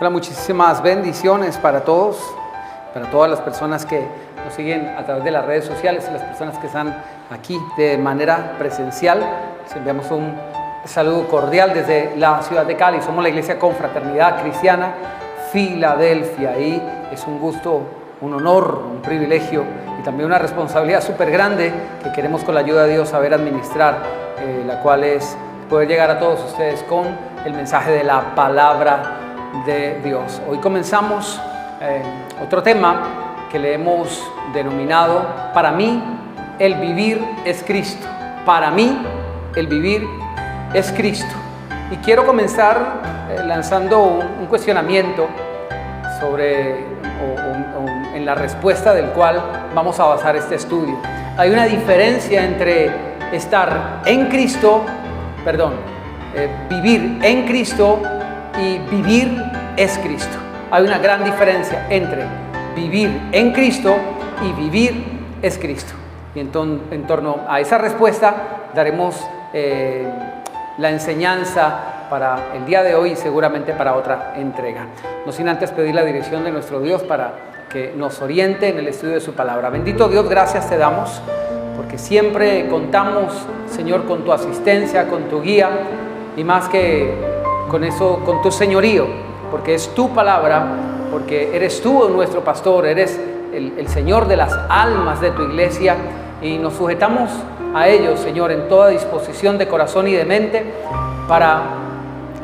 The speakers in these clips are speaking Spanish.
Hola, muchísimas bendiciones para todos, para todas las personas que nos siguen a través de las redes sociales y las personas que están aquí de manera presencial. Les enviamos un saludo cordial desde la ciudad de Cali. Somos la Iglesia Confraternidad Cristiana Filadelfia y es un gusto, un honor, un privilegio y también una responsabilidad súper grande que queremos con la ayuda de Dios saber administrar, la cual es poder llegar a todos ustedes con el mensaje de la palabra de Dios. Hoy comenzamos otro tema que le hemos denominado "Para mí el vivir es Cristo". Para mí el vivir es Cristo. Y quiero comenzar lanzando un cuestionamiento sobre en la respuesta del cual vamos a basar este estudio. Hay una diferencia entre estar en Cristo, vivir en Cristo y vivir es Cristo. Hay una gran diferencia entre vivir en Cristo y vivir es Cristo. Y en torno a esa respuesta daremos la enseñanza para el día de hoy y seguramente para otra entrega. No sin antes pedir la dirección de nuestro Dios para que nos oriente en el estudio de su palabra. Bendito Dios, gracias te damos porque siempre contamos, Señor, con tu asistencia, con tu guía y más que con eso, con tu señorío, porque es tu palabra, porque eres tú nuestro pastor, eres el Señor de las almas de tu iglesia y nos sujetamos a ellos, Señor, en toda disposición de corazón y de mente para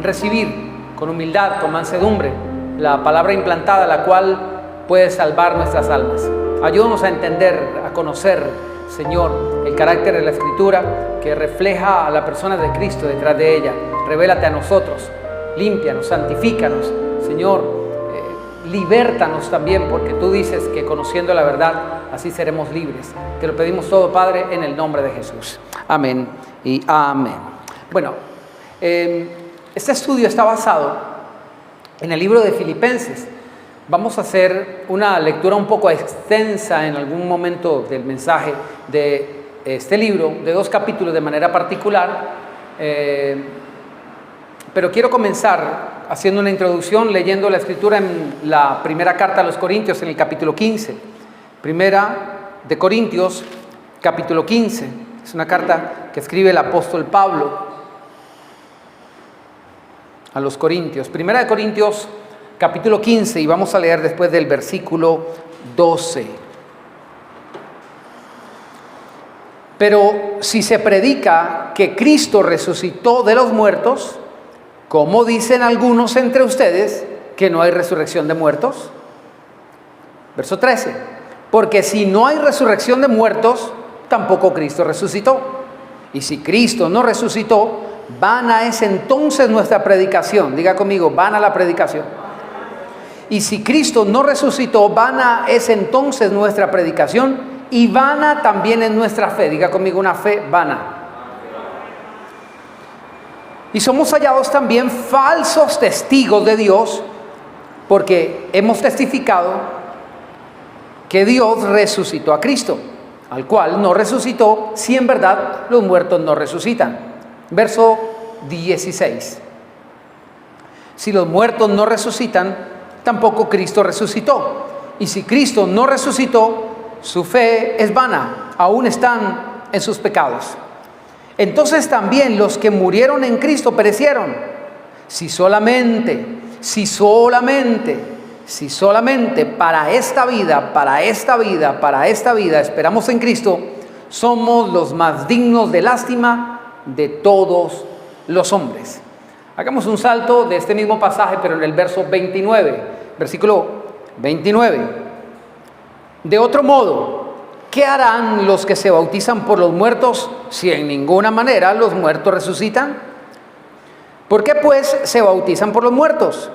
recibir con humildad, con mansedumbre, la palabra implantada, la cual puede salvar nuestras almas. Ayúdanos a entender, a conocer, Señor, el carácter de la Escritura que refleja a la persona de Cristo detrás de ella. Revélate a nosotros, límpianos, santifícanos, Señor, libértanos también, porque tú dices que conociendo la verdad, así seremos libres. Te lo pedimos todo, Padre, en el nombre de Jesús. Amén y amén. Bueno, este estudio está basado en el libro de Filipenses. Vamos a hacer una lectura un poco extensa en algún momento del mensaje de este libro, de 2 capítulos de manera particular, pero quiero comenzar haciendo una introducción leyendo la escritura en la primera carta a los Corintios en el capítulo 15. Primera de Corintios, capítulo 15. Es una carta que escribe el apóstol Pablo a los Corintios. Primera de Corintios, capítulo 15, y vamos a leer después del versículo 12. Pero si se predica que Cristo resucitó de los muertos, ¿cómo dicen algunos entre ustedes que no hay resurrección de muertos? Verso 13. Porque si no hay resurrección de muertos, tampoco Cristo resucitó. Y si Cristo no resucitó, vana es entonces nuestra predicación. Diga conmigo, vana la predicación. Y si Cristo no resucitó, vana es entonces nuestra predicación y vana también es nuestra fe. Diga conmigo, una fe vana. Y somos hallados también falsos testigos de Dios, porque hemos testificado que Dios resucitó a Cristo, al cual no resucitó, si en verdad los muertos no resucitan. Verso 16. Si los muertos no resucitan, tampoco Cristo resucitó. Y si Cristo no resucitó, su fe es vana, aún están en sus pecados. Entonces también los que murieron en Cristo perecieron. Si solamente para esta vida esperamos en Cristo, somos los más dignos de lástima de todos los hombres. Hagamos un salto de este mismo pasaje, pero en el verso 29, versículo 29. De otro modo, ¿qué harán los que se bautizan por los muertos si en ninguna manera los muertos resucitan? ¿Por qué pues se bautizan por los muertos?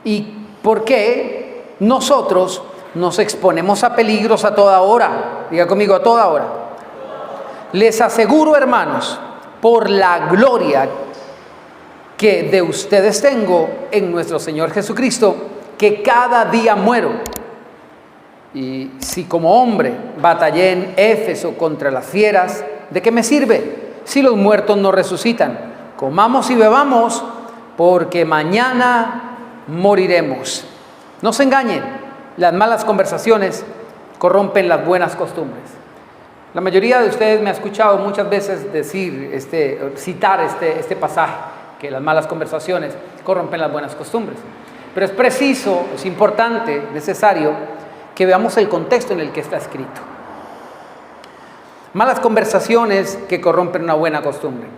¿Y por qué nosotros nos exponemos a peligros a toda hora? Diga conmigo, a toda hora. Les aseguro, hermanos, por la gloria que de ustedes tengo en nuestro Señor Jesucristo, que cada día muero. Y si como hombre batallé en Éfeso contra las fieras, ¿de qué me sirve si los muertos no resucitan? Comamos y bebamos, porque mañana moriremos. No se engañen, las malas conversaciones corrompen las buenas costumbres. La mayoría de ustedes me ha escuchado muchas veces citar este pasaje, que las malas conversaciones corrompen las buenas costumbres. Pero es preciso, es importante, necesario, que veamos el contexto en el que está escrito. Malas conversaciones que corrompen una buena costumbre.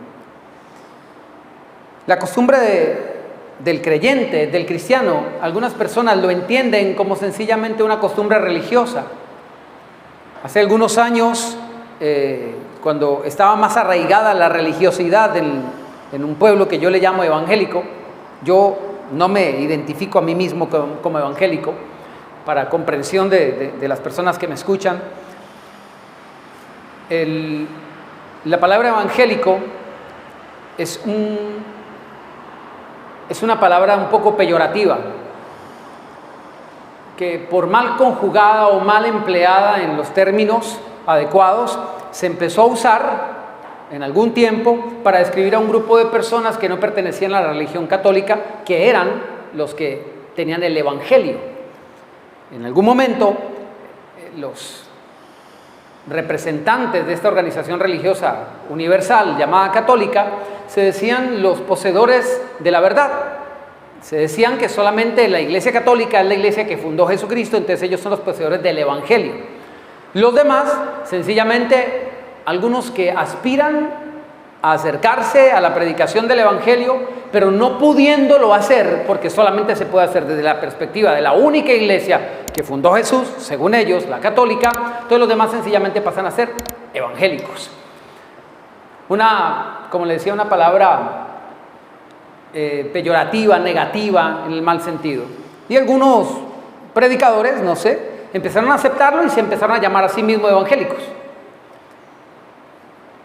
La costumbre del creyente, del cristiano, algunas personas lo entienden como sencillamente una costumbre religiosa. Hace algunos años, cuando estaba más arraigada la religiosidad en un pueblo que yo le llamo evangélico, yo no me identifico a mí mismo como evangélico, para comprensión de las personas que me escuchan. La palabra evangélico es una palabra un poco peyorativa, que por mal conjugada o mal empleada en los términos adecuados, se empezó a usar en algún tiempo para describir a un grupo de personas que no pertenecían a la religión católica, que eran los que tenían el evangelio. En algún momento, los representantes de esta organización religiosa universal llamada católica se decían los poseedores de la verdad. Se decían que solamente la Iglesia Católica es la iglesia que fundó Jesucristo, entonces ellos son los poseedores del evangelio. Los demás, sencillamente, algunos que aspiran a acercarse a la predicación del evangelio, pero no pudiéndolo hacer, porque solamente se puede hacer desde la perspectiva de la única iglesia que fundó Jesús, según ellos, la católica, todos los demás sencillamente pasan a ser evangélicos. Como le decía, una palabra peyorativa, negativa, en el mal sentido. Y algunos predicadores, no sé, empezaron a aceptarlo y se empezaron a llamar a sí mismos evangélicos.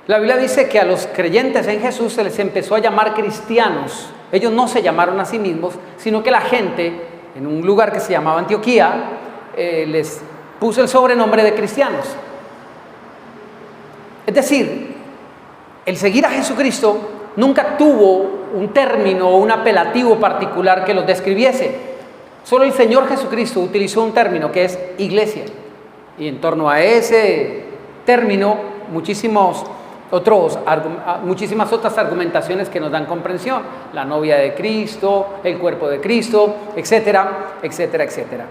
La Biblia dice que a los creyentes en Jesús se les empezó a llamar cristianos. Ellos no se llamaron a sí mismos, sino que la gente, en un lugar que se llamaba Antioquía, les puso el sobrenombre de cristianos. Es decir, el seguir a Jesucristo nunca tuvo un término o un apelativo particular que los describiese. Solo el Señor Jesucristo utilizó un término que es iglesia. Y en torno a ese término, muchísimas otras argumentaciones que nos dan comprensión. La novia de Cristo, el cuerpo de Cristo, etcétera, etcétera, etcétera.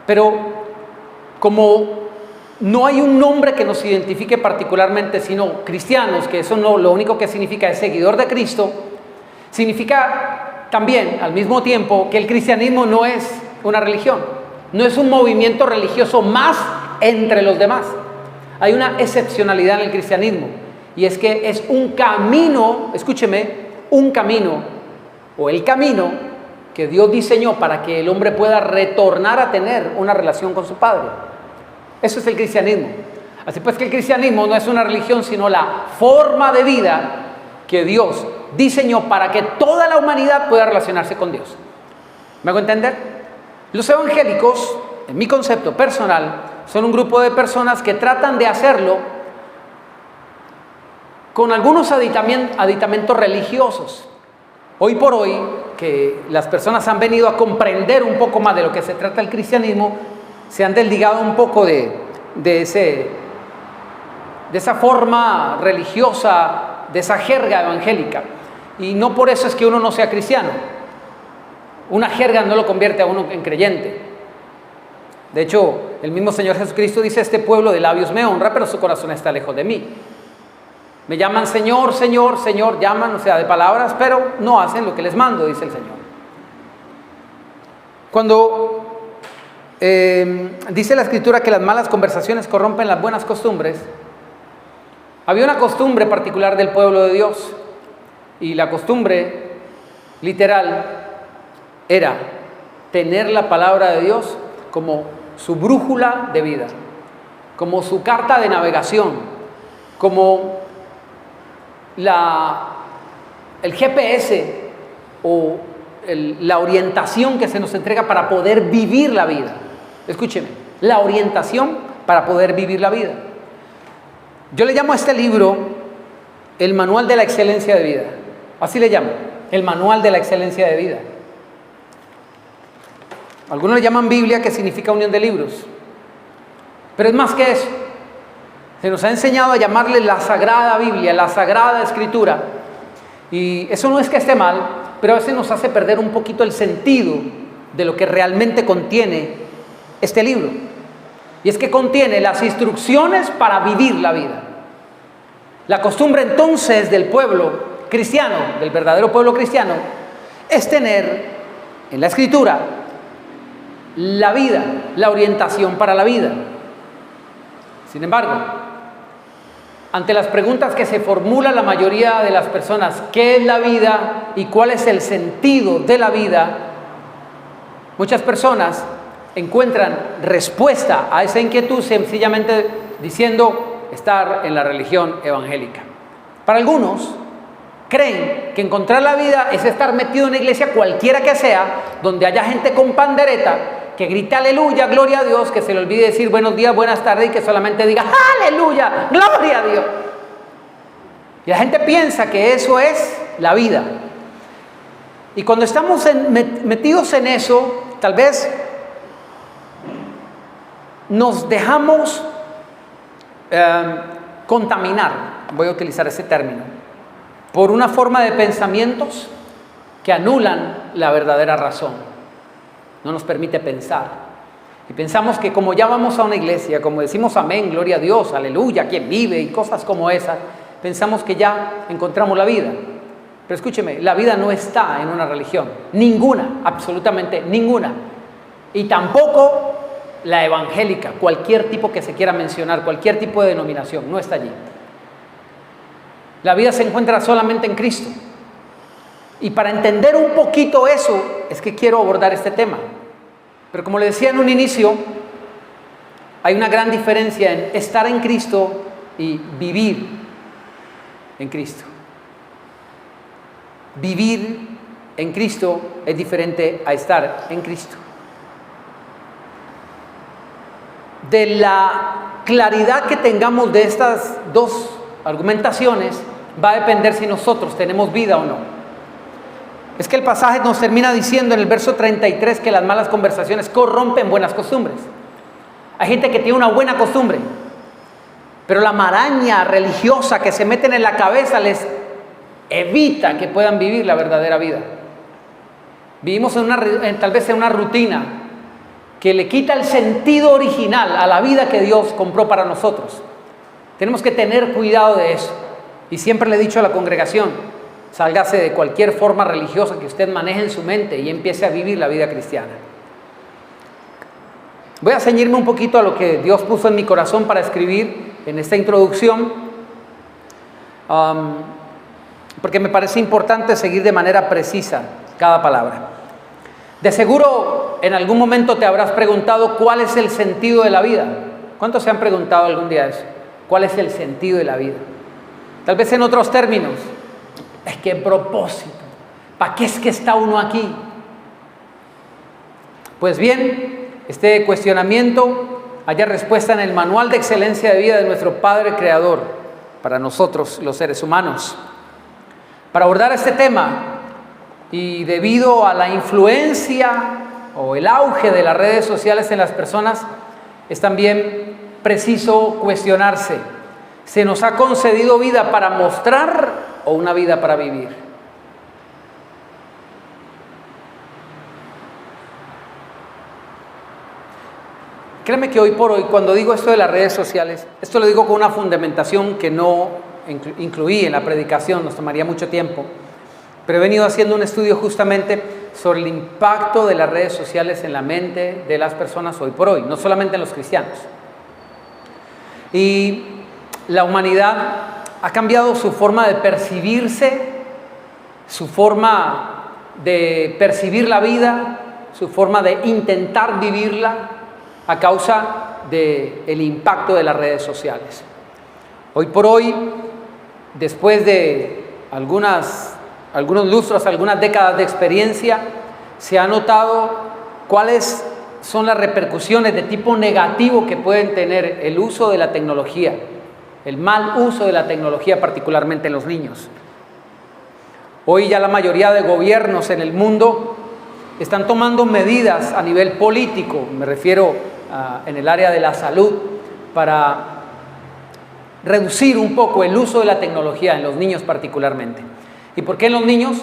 Pero como no hay un nombre que nos identifique particularmente, sino cristianos, que eso no, lo único que significa es seguidor de Cristo, significa también al mismo tiempo que el cristianismo no es una religión, no es un movimiento religioso más entre los demás. Hay una excepcionalidad en el cristianismo, y es que es un camino, escúcheme, un camino, o el camino que Dios diseñó para que el hombre pueda retornar a tener una relación con su Padre. Eso es el cristianismo. Así pues que el cristianismo no es una religión, sino la forma de vida que Dios diseñó para que toda la humanidad pueda relacionarse con Dios. ¿Me hago entender? Los evangélicos, en mi concepto personal, son un grupo de personas que tratan de hacerlo con algunos aditamentos religiosos. Hoy por hoy, que las personas han venido a comprender un poco más de lo que se trata el cristianismo, se han desligado un poco de esa forma religiosa, de esa jerga evangélica. Y no por eso es que uno no sea cristiano. Una jerga no lo convierte a uno en creyente. De hecho, el mismo Señor Jesucristo dice: este pueblo de labios me honra, pero su corazón está lejos de mí. Me llaman Señor, Señor, Señor, llaman, o sea, de palabras, pero no hacen lo que les mando, dice el Señor. Cuando dice la Escritura que las malas conversaciones corrompen las buenas costumbres, había una costumbre particular del pueblo de Dios, y la costumbre literal era tener la palabra de Dios como su brújula de vida, como su carta de navegación, como el GPS o la orientación que se nos entrega para poder vivir la vida. Escúcheme, la orientación para poder vivir la vida. Yo le llamo a este libro el manual de la excelencia de vida. Así le llamo, el manual de la excelencia de vida. Algunos le llaman Biblia, que significa unión de libros. Pero es más que eso. Se nos ha enseñado a llamarle la Sagrada Biblia, la Sagrada Escritura. Y eso no es que esté mal, pero a veces nos hace perder un poquito el sentido de lo que realmente contiene este libro. Y es que contiene las instrucciones para vivir la vida. La costumbre entonces del pueblo cristiano, del verdadero pueblo cristiano, es tener en la Escritura la vida, la orientación para la vida. Sin embargo, ante las preguntas que se formula la mayoría de las personas, ¿qué es la vida y cuál es el sentido de la vida?, muchas personas encuentran respuesta a esa inquietud sencillamente diciendo estar en la religión evangélica. Para algunos, creen que encontrar la vida es estar metido en una iglesia cualquiera que sea, donde haya gente con pandereta, que grite aleluya, gloria a Dios, que se le olvide decir buenos días, buenas tardes y que solamente diga aleluya, gloria a Dios. Y la gente piensa que eso es la vida. Y cuando estamos metidos en eso, tal vez nos dejamos contaminar, voy a utilizar ese término, por una forma de pensamientos que anulan la verdadera razón. No nos permite pensar. Y pensamos que como ya vamos a una iglesia, como decimos amén, gloria a Dios, aleluya, quien vive y cosas como esas, pensamos que ya encontramos la vida. Pero escúcheme, la vida no está en una religión, ninguna, absolutamente ninguna. Y tampoco la evangélica, cualquier tipo que se quiera mencionar, cualquier tipo de denominación, no está allí. La vida se encuentra solamente en Cristo. Y para entender un poquito eso, es que quiero abordar este tema. Pero como le decía en un inicio, hay una gran diferencia en estar en Cristo y vivir en Cristo. Vivir en Cristo es diferente a estar en Cristo. De la claridad que tengamos de estas dos argumentaciones, va a depender si nosotros tenemos vida o no. Es que el pasaje nos termina diciendo en el verso 33 que las malas conversaciones corrompen buenas costumbres. Hay gente que tiene una buena costumbre, pero la maraña religiosa que se meten en la cabeza les evita que puedan vivir la verdadera vida. Vivimos tal vez en una rutina que le quita el sentido original a la vida que Dios compró para nosotros. Tenemos que tener cuidado de eso. Y siempre le he dicho a la congregación, sálgase de cualquier forma religiosa que usted maneje en su mente y empiece a vivir la vida cristiana. Voy a ceñirme un poquito a lo que Dios puso en mi corazón para escribir en esta introducción, porque me parece importante seguir de manera precisa cada palabra. De seguro, en algún momento te habrás preguntado cuál es el sentido de la vida. ¿Cuántos se han preguntado algún día eso? ¿Cuál es el sentido de la vida? Tal vez en otros términos. Es que propósito, ¿para qué es que está uno aquí? Pues bien, este cuestionamiento halla respuesta en el manual de excelencia de vida de nuestro Padre Creador para nosotros los seres humanos. Para abordar este tema, y debido a la influencia o el auge de las redes sociales en las personas, es también preciso cuestionarse: ¿se nos ha concedido vida para mostrar o una vida para vivir? Créeme que hoy por hoy, cuando digo esto de las redes sociales, esto lo digo con una fundamentación que no incluí en la predicación, nos tomaría mucho tiempo, pero he venido haciendo un estudio justamente sobre el impacto de las redes sociales en la mente de las personas hoy por hoy, no solamente en los cristianos. Y la humanidad ha cambiado su forma de percibirse, su forma de percibir la vida, su forma de intentar vivirla a causa del impacto de las redes sociales. Hoy por hoy, después de algunos lustros, algunas décadas de experiencia, se ha notado cuáles son las repercusiones de tipo negativo que pueden tener el uso de la tecnología. El mal uso de la tecnología, particularmente en los niños. Hoy ya la mayoría de gobiernos en el mundo están tomando medidas a nivel político, me refiero en el área de la salud, para reducir un poco el uso de la tecnología en los niños particularmente. ¿Y por qué en los niños?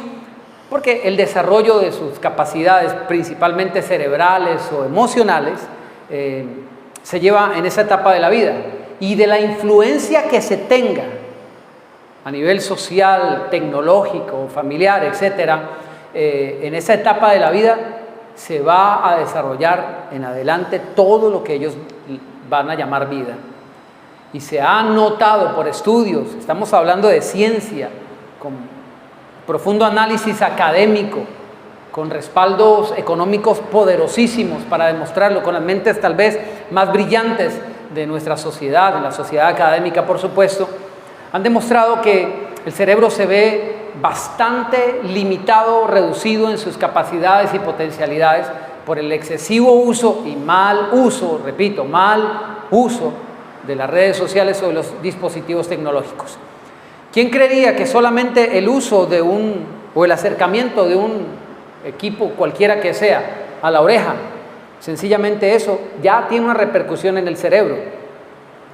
Porque el desarrollo de sus capacidades, principalmente cerebrales o emocionales, se lleva en esa etapa de la vida. Y de la influencia que se tenga a nivel social, tecnológico, familiar, etcétera, en esa etapa de la vida se va a desarrollar en adelante todo lo que ellos van a llamar vida. Y se ha notado por estudios, estamos hablando de ciencia, con profundo análisis académico, con respaldos económicos poderosísimos para demostrarlo, con las mentes tal vez más brillantes de nuestra sociedad, de la sociedad académica por supuesto, han demostrado que el cerebro se ve bastante limitado, reducido en sus capacidades y potencialidades por el excesivo uso y mal uso, repito, mal uso de las redes sociales o de los dispositivos tecnológicos. ¿Quién creería que solamente el uso de o el acercamiento de un equipo cualquiera que sea a la oreja, sencillamente eso ya tiene una repercusión en el cerebro,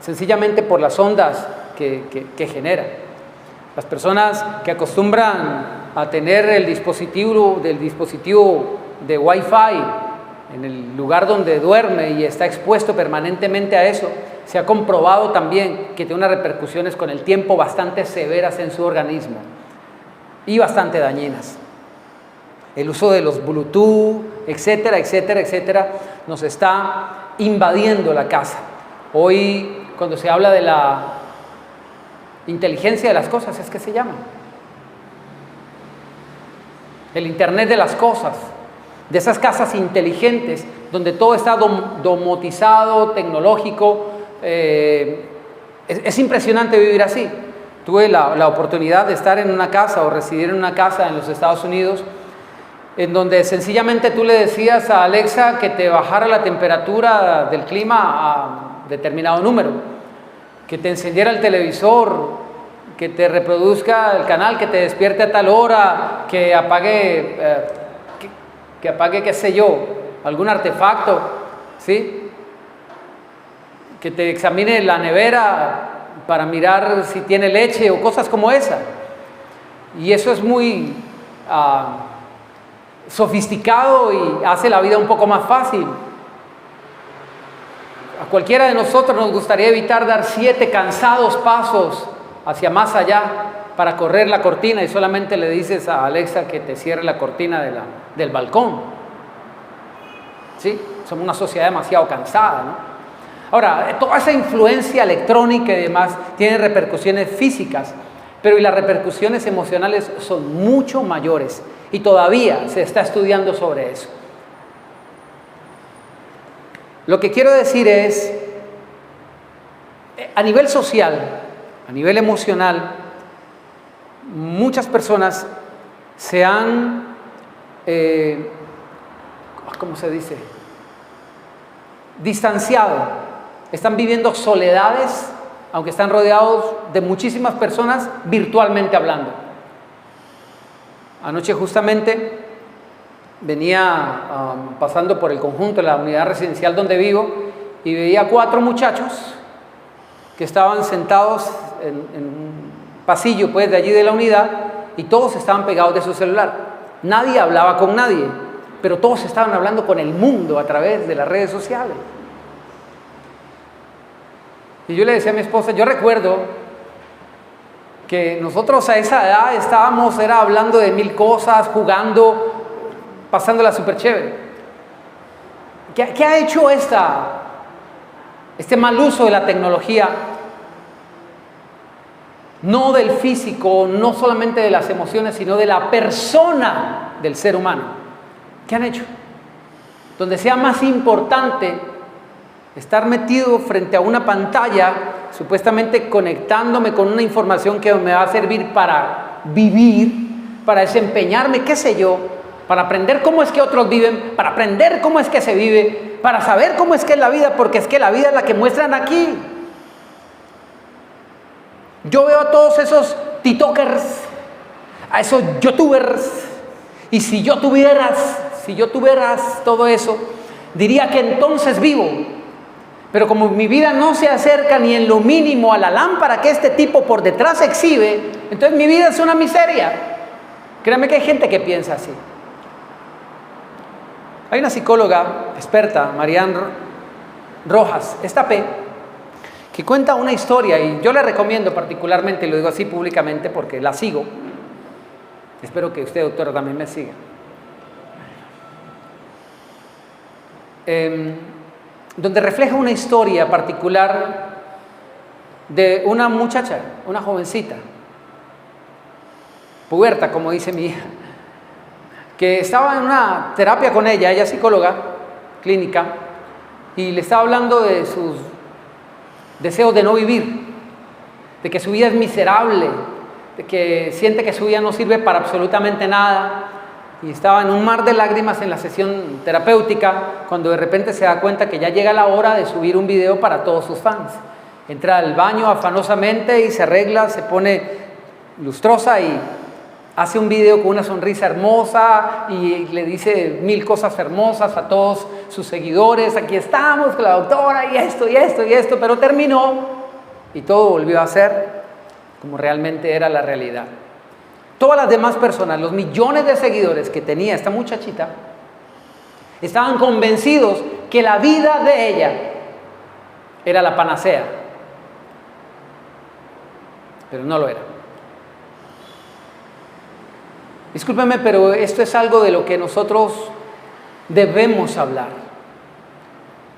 sencillamente por las ondas que genera? Las personas que acostumbran a tener el dispositivo de Wi-Fi en el lugar donde duerme y está expuesto permanentemente a eso, se ha comprobado también que tiene unas repercusiones con el tiempo bastante severas en su organismo y bastante dañinas. El uso de los Bluetooth, etcétera, etcétera, etcétera, nos está invadiendo la casa. Hoy, cuando se habla de la inteligencia de las cosas, es que se llama el Internet de las cosas, de esas casas inteligentes donde todo está domotizado, tecnológico. Es impresionante vivir así. Tuve la oportunidad de estar en una casa o residir en una casa en los Estados Unidos en donde sencillamente tú le decías a Alexa que te bajara la temperatura del clima a determinado número, que te encendiera el televisor, que te reproduzca el canal, que te despierte a tal hora, que apague, qué sé yo, algún artefacto, ¿sí? Que te examine la nevera para mirar si tiene leche o cosas como esa. Y eso es muy sofisticado y hace la vida un poco más fácil. A cualquiera de nosotros nos gustaría evitar dar 7 cansados pasos hacia más allá para correr la cortina y solamente le dices a Alexa que te cierre la cortina del balcón. ¿Sí? Somos una sociedad demasiado cansada, ¿no? Ahora, toda esa influencia electrónica y demás tiene repercusiones físicas, pero y las repercusiones emocionales son mucho mayores y todavía se está estudiando sobre eso. Lo que quiero decir es, a nivel social, a nivel emocional, muchas personas se han, ¿cómo se dice?, distanciado. Están viviendo soledades, aunque están rodeados de muchísimas personas virtualmente hablando. Anoche justamente venía pasando por el conjunto de la unidad residencial donde vivo y veía 4 muchachos que estaban sentados en un pasillo pues de allí de la unidad y todos estaban pegados de su celular. Nadie hablaba con nadie, pero todos estaban hablando con el mundo a través de las redes sociales. Y yo le decía a mi esposa, yo recuerdo que nosotros a esa edad estábamos hablando de 1000 cosas, jugando, pasándola súper chévere. ¿Qué ha hecho este mal uso de la tecnología? No del físico, no solamente de las emociones, sino de la persona del ser humano. ¿Qué han hecho? Donde sea más importante estar metido frente a una pantalla, supuestamente conectándome con una información que me va a servir para vivir, para desempeñarme, qué sé yo, para aprender cómo es que otros viven, para aprender cómo es que se vive, para saber cómo es que es la vida, porque es que la vida es la que muestran aquí. Yo veo a todos esos tiktokers, a esos youtubers, y si yo tuviera Si yo tuviera todo eso, diría que entonces vivo. Pero como mi vida no se acerca ni en lo mínimo a la lámpara que este tipo por detrás exhibe, entonces mi vida es una miseria. Créanme que hay gente que piensa así. Hay una psicóloga experta, Marianne Rojas Estapé, que cuenta una historia, y yo le recomiendo particularmente, y lo digo así públicamente porque la sigo. Espero que usted, doctora, también me siga. Donde refleja una historia particular de una muchacha, una jovencita, puberta, como dice mi hija, que estaba en una terapia con ella es psicóloga clínica, y le estaba hablando de sus deseos de no vivir, de que su vida es miserable, de que siente que su vida no sirve para absolutamente nada, y estaba en un mar de lágrimas en la sesión terapéutica, cuando de repente se da cuenta que ya llega la hora de subir un video para todos sus fans. Entra al baño afanosamente y se arregla, se pone lustrosa y hace un video con una sonrisa hermosa y le dice 1000 cosas hermosas a todos sus seguidores. Aquí estamos con la doctora y esto y esto y esto, pero terminó y todo volvió a ser como realmente era la realidad. Todas las demás personas, los millones de seguidores que tenía esta muchachita, estaban convencidos que la vida de ella era la panacea, pero no lo era. Discúlpeme, pero esto es algo de lo que nosotros debemos hablar.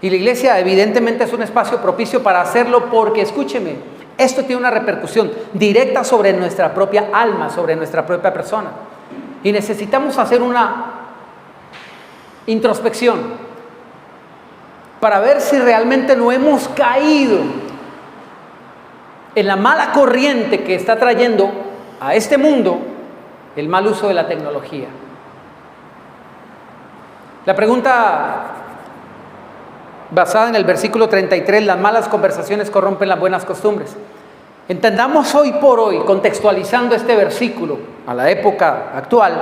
Y la iglesia evidentemente es un espacio propicio para hacerlo porque, escúcheme, esto tiene una repercusión directa sobre nuestra propia alma, sobre nuestra propia persona. Y necesitamos hacer una introspección para ver si realmente no hemos caído en la mala corriente que está trayendo a este mundo el mal uso de la tecnología. La pregunta basada en el versículo 33, las malas conversaciones corrompen las buenas costumbres. Entendamos hoy por hoy, contextualizando este versículo a la época actual,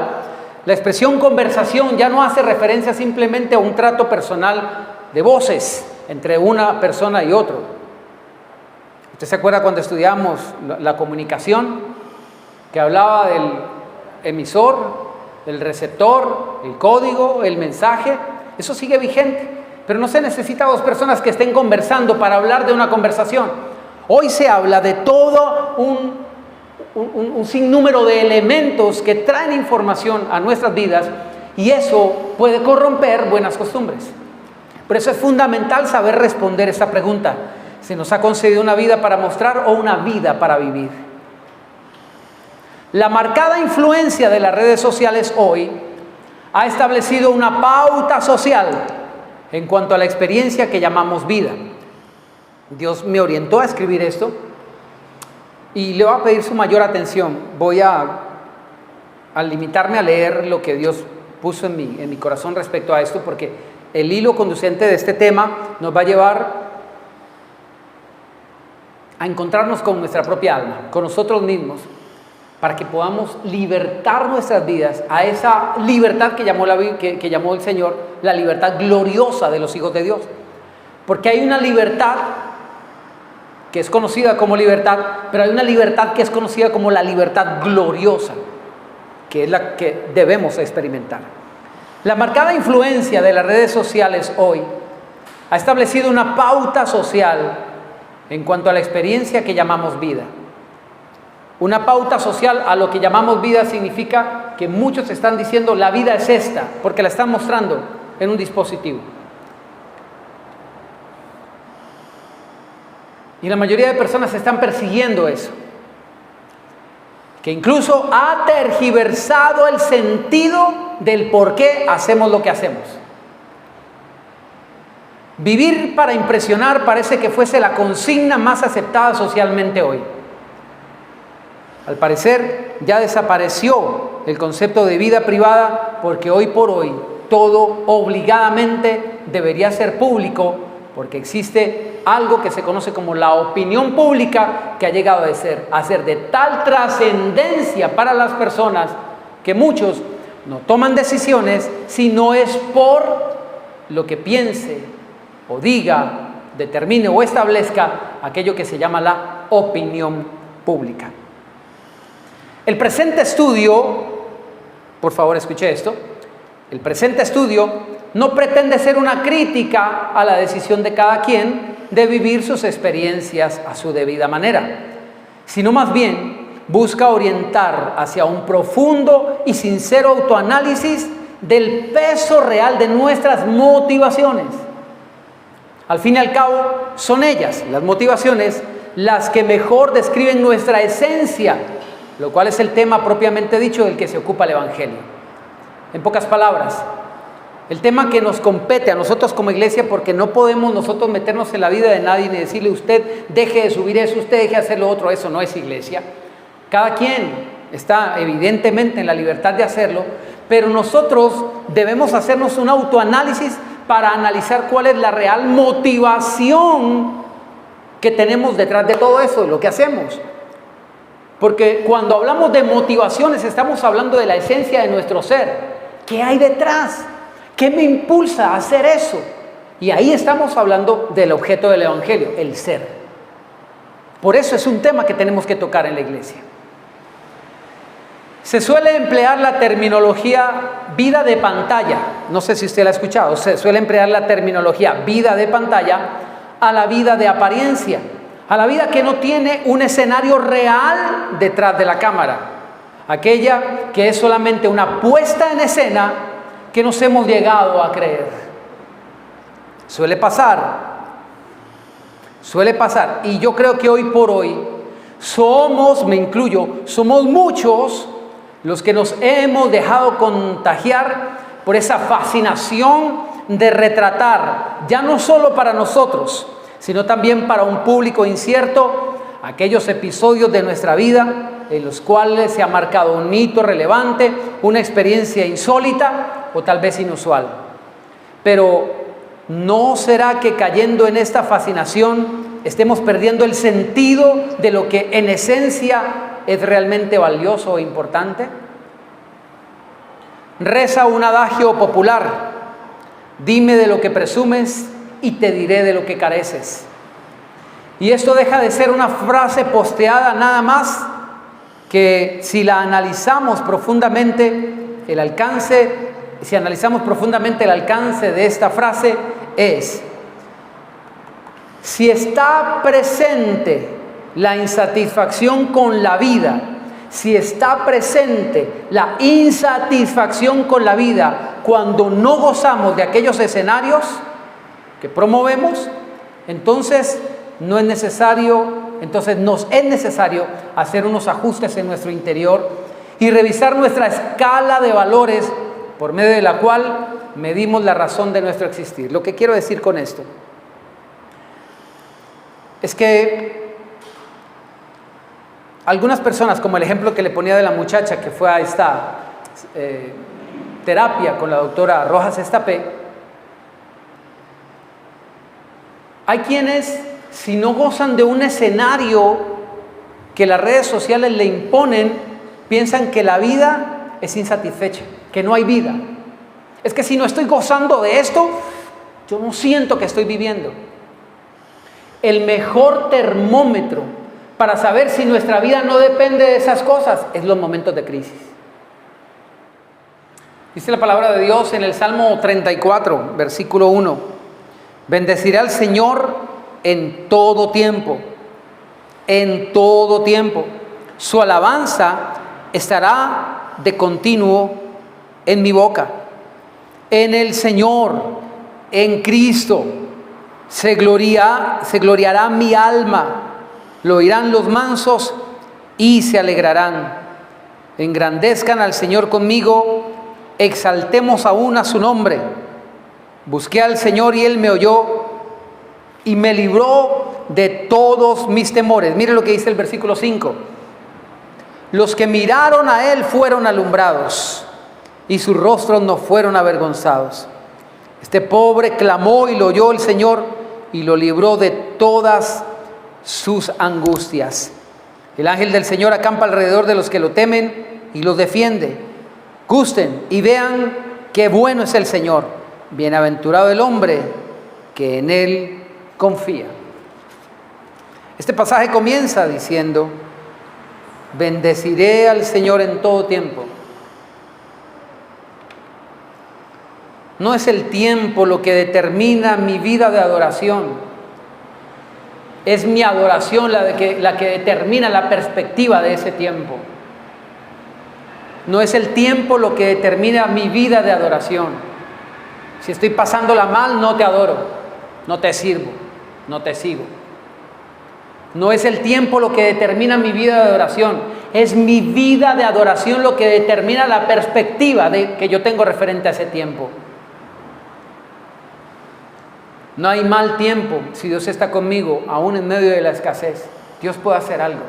la expresión conversación ya no hace referencia simplemente a un trato personal de voces entre una persona y otro. ¿Usted se acuerda cuando estudiamos la comunicación? Que hablaba del emisor, del receptor, el código, el mensaje. Eso sigue vigente, pero no se necesita dos personas que estén conversando para hablar de una conversación. Hoy se habla de todo un sinnúmero de elementos que traen información a nuestras vidas, y eso puede corromper buenas costumbres. Por eso es fundamental saber responder esta pregunta: ¿se nos ha concedido una vida para mostrar o una vida para vivir? La marcada influencia de las redes sociales hoy ha establecido una pauta social en cuanto a la experiencia que llamamos vida. Dios me orientó a escribir esto y le voy a pedir su mayor atención. Voy a limitarme a leer lo que Dios puso en mi corazón respecto a esto, porque el hilo conducente de este tema nos va a llevar a encontrarnos con nuestra propia alma, con nosotros mismos, para que podamos libertar nuestras vidas a esa libertad que llamó el Señor la libertad gloriosa de los hijos de Dios. Porque hay una libertad que es conocida como libertad, pero hay una libertad que es conocida como la libertad gloriosa, que es la que debemos experimentar. La marcada influencia de las redes sociales hoy ha establecido una pauta social en cuanto a la experiencia que llamamos vida. Una pauta social a lo que llamamos vida significa que muchos están diciendo la vida es esta, porque la están mostrando en un dispositivo. Y la mayoría de personas están persiguiendo eso, que incluso ha tergiversado el sentido del por qué hacemos lo que hacemos. Vivir para impresionar parece que fuese la consigna más aceptada socialmente hoy. Al parecer ya desapareció el concepto de vida privada, porque hoy por hoy todo obligadamente debería ser público, porque existe algo que se conoce como la opinión pública, que ha llegado a ser de tal trascendencia para las personas que muchos no toman decisiones si no es por lo que piense o diga, determine o establezca aquello que se llama la opinión pública. El presente estudio, por favor escuche esto, el presente estudio no pretende ser una crítica a la decisión de cada quien de vivir sus experiencias a su debida manera, sino más bien busca orientar hacia un profundo y sincero autoanálisis del peso real de nuestras motivaciones. Al fin y al cabo, son ellas, las motivaciones, las que mejor describen nuestra esencia, lo cual es el tema propiamente dicho del que se ocupa el Evangelio. En pocas palabras, el tema que nos compete a nosotros como iglesia, porque no podemos nosotros meternos en la vida de nadie ni decirle usted deje de subir eso, usted deje de hacer lo otro, eso no es iglesia. Cada quien está evidentemente en la libertad de hacerlo, pero nosotros debemos hacernos un autoanálisis para analizar cuál es la real motivación que tenemos detrás de todo eso, de lo que hacemos. Porque cuando hablamos de motivaciones estamos hablando de la esencia de nuestro ser. ¿Qué hay detrás? ¿Qué me impulsa a hacer eso? Y ahí estamos hablando del objeto del Evangelio, el ser. Por eso es un tema que tenemos que tocar en la iglesia. Se suele emplear la terminología vida de pantalla. No sé si usted la ha escuchado. Se suele emplear la terminología vida de pantalla a la vida de apariencia, a la vida que no tiene un escenario real detrás de la cámara, aquella que es solamente una puesta en escena que nos hemos llegado a creer. Suele pasar, y yo creo que hoy por hoy somos, me incluyo, somos muchos los que nos hemos dejado contagiar por esa fascinación de retratar, ya no solo para nosotros, sino también para un público incierto, aquellos episodios de nuestra vida en los cuales se ha marcado un hito relevante, una experiencia insólita o tal vez inusual. Pero ¿no será que cayendo en esta fascinación estemos perdiendo el sentido de lo que en esencia es realmente valioso o importante? Reza un adagio popular: dime de lo que presumes y te diré de lo que careces. Y esto deja de ser una frase posteada nada más, que si analizamos profundamente el alcance de esta frase es: si está presente la insatisfacción con la vida, si está presente la insatisfacción con la vida cuando no gozamos de aquellos escenarios que promovemos, entonces nos es necesario hacer unos ajustes en nuestro interior y revisar nuestra escala de valores por medio de la cual medimos la razón de nuestro existir. Lo que quiero decir con esto es que algunas personas, como el ejemplo que le ponía de la muchacha que fue a esta terapia con la doctora Rojas Estapé, hay quienes, si no gozan de un escenario que las redes sociales le imponen, piensan que la vida es insatisfecha, que no hay vida. Es que si no estoy gozando de esto, yo no siento que estoy viviendo. El mejor termómetro para saber si nuestra vida no depende de esas cosas es los momentos de crisis. Dice la palabra de Dios en el Salmo 34, versículo 1: bendeciré al Señor en todo tiempo, su alabanza estará de continuo en mi boca. En el Señor, en Cristo, se gloriará mi alma. Lo oirán los mansos y se alegrarán. Engrandezcan al Señor conmigo, exaltemos aún a su nombre. Busqué al Señor y Él me oyó y me libró de todos mis temores. Mire lo que dice el versículo 5. Los que miraron a Él fueron alumbrados y sus rostros no fueron avergonzados. Este pobre clamó y lo oyó el Señor y lo libró de todas sus angustias. El ángel del Señor acampa alrededor de los que lo temen y los defiende. Gusten y vean qué bueno es el Señor. Bienaventurado el hombre que en Él confía. Este pasaje comienza diciendo: bendeciré al Señor en todo tiempo. No es el tiempo lo que determina mi vida de adoración. Es mi adoración la que determina la perspectiva de ese tiempo. No es el tiempo lo que determina mi vida de adoración. Si estoy pasándola mal, no te adoro, no te sirvo, no te sigo. No es el tiempo lo que determina mi vida de adoración. Es mi vida de adoración lo que determina la perspectiva que yo tengo referente a ese tiempo. No hay mal tiempo si Dios está conmigo, aún en medio de la escasez. Dios puede hacer algo.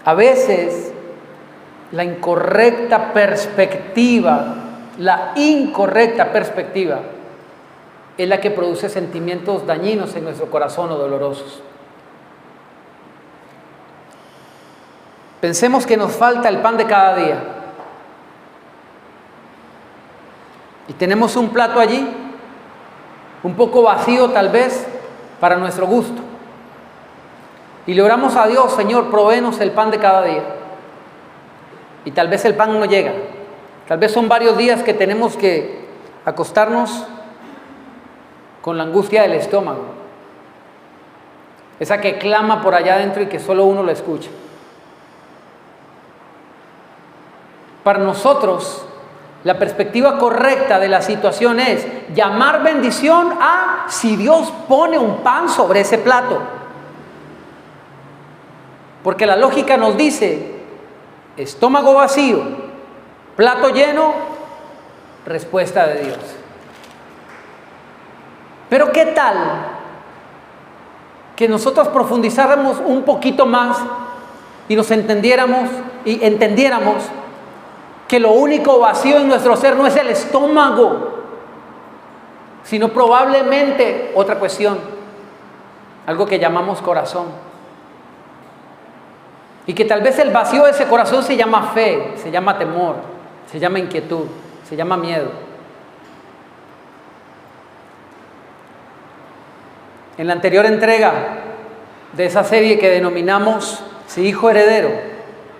A veces la incorrecta perspectiva es la que produce sentimientos dañinos en nuestro corazón o dolorosos. Pensemos que nos falta el pan de cada día. Y tenemos un plato allí, un poco vacío tal vez, para nuestro gusto. Y le oramos a Dios: Señor, provéenos el pan de cada día. Y tal vez el pan no llega. Tal vez son varios días que tenemos que acostarnos con la angustia del estómago. Esa que clama por allá adentro y que solo uno la escucha. Para nosotros, la perspectiva correcta de la situación es llamar bendición a si Dios pone un pan sobre ese plato. Porque la lógica nos dice: estómago vacío, plato lleno, respuesta de Dios. Pero ¿qué tal que nosotros profundizáramos un poquito más y nos entendiéramos que lo único vacío en nuestro ser no es el estómago, sino probablemente otra cuestión, algo que llamamos corazón? Y que tal vez el vacío de ese corazón se llama fe, se llama temor, se llama inquietud, se llama miedo. En la anterior entrega de esa serie que denominamos Si hijo heredero,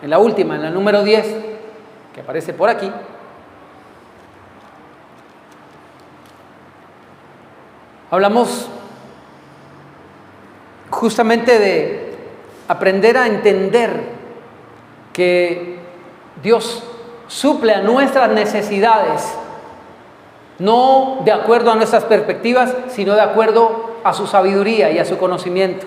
en la última, en la número 10, que aparece por aquí, hablamos justamente de aprender a entender que Dios suple a nuestras necesidades, no de acuerdo a nuestras perspectivas, sino de acuerdo a su sabiduría y a su conocimiento.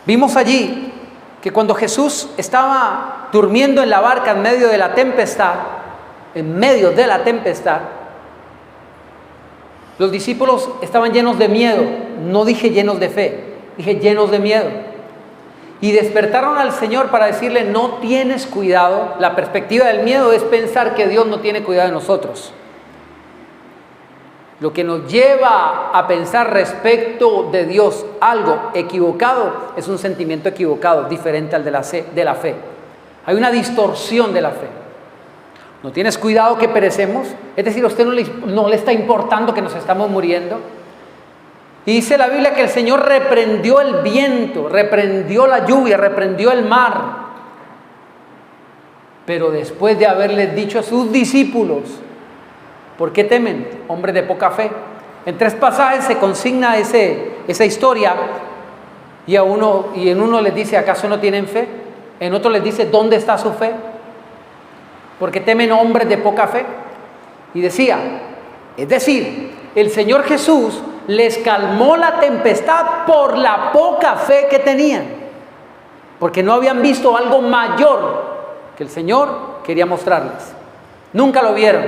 Vimos allí que cuando Jesús estaba durmiendo en la barca en medio de la tempestad, los discípulos estaban llenos de miedo. No dije llenos de fe, dije llenos de miedo. Y despertaron al Señor para decirle: no tienes cuidado. La perspectiva del miedo es pensar que Dios no tiene cuidado de nosotros. Lo que nos lleva a pensar respecto de Dios algo equivocado es un sentimiento equivocado, diferente al de la fe. Hay una distorsión de la fe. ¿No tienes cuidado que perecemos? Es decir, a usted no le está importando que nos estamos muriendo. Y dice la Biblia que el Señor reprendió el viento, reprendió la lluvia, reprendió el mar. Pero después de haberles dicho a sus discípulos: ¿por qué temen, hombres de poca fe? En 3 pasajes se consigna esa historia, y en uno les dice: ¿acaso no tienen fe? En otro les dice: ¿dónde está su fe? ¿Por qué temen, hombres de poca fe? Y decía, es decir, el Señor Jesús les calmó la tempestad por la poca fe que tenían, porque no habían visto algo mayor que el Señor quería mostrarles. Nunca lo vieron.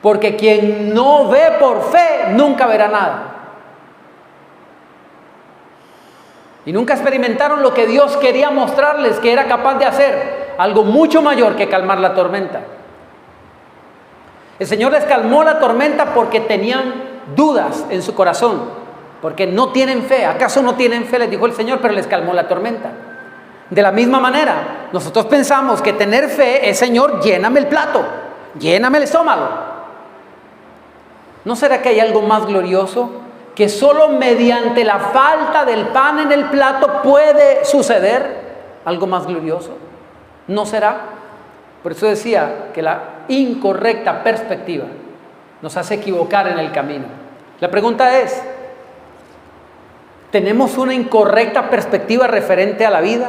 Porque quien no ve por fe, nunca verá nada. Y nunca experimentaron lo que Dios quería mostrarles que era capaz de hacer, algo mucho mayor que calmar la tormenta. El Señor les calmó la tormenta porque tenían dudas en su corazón. porque no tienen fe. ¿Acaso no tienen fe?, les dijo el Señor, pero les calmó la tormenta. De la misma manera, nosotros pensamos que tener fe es: Señor, lléname el plato, lléname el estómago. ¿No será que hay algo más glorioso? Que solo mediante la falta del pan en el plato puede suceder algo más glorioso. ¿No será? Por eso decía que la incorrecta perspectiva nos hace equivocar en el camino. La pregunta es: ¿tenemos una incorrecta perspectiva referente a la vida?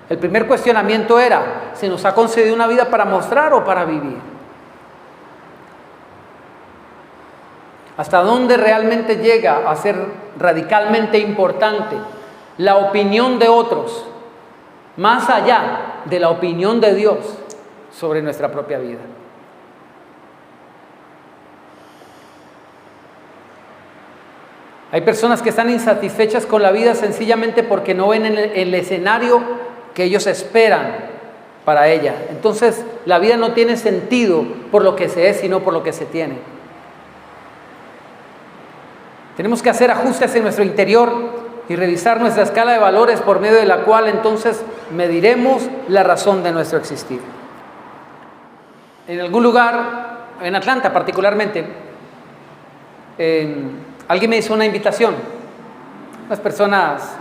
El primer cuestionamiento era: ¿se nos ha concedido una vida para mostrar o para vivir? ¿Hasta dónde realmente llega a ser radicalmente importante la opinión de otros, más allá de la opinión de Dios sobre nuestra propia vida? Hay personas que están insatisfechas con la vida sencillamente porque no ven el escenario que ellos esperan para ella. Entonces, la vida no tiene sentido por lo que se es, sino por lo que se tiene. Tenemos que hacer ajustes en nuestro interior y revisar nuestra escala de valores, por medio de la cual entonces mediremos la razón de nuestro existir. En algún lugar, en Atlanta particularmente, alguien me hizo una invitación. Unas personas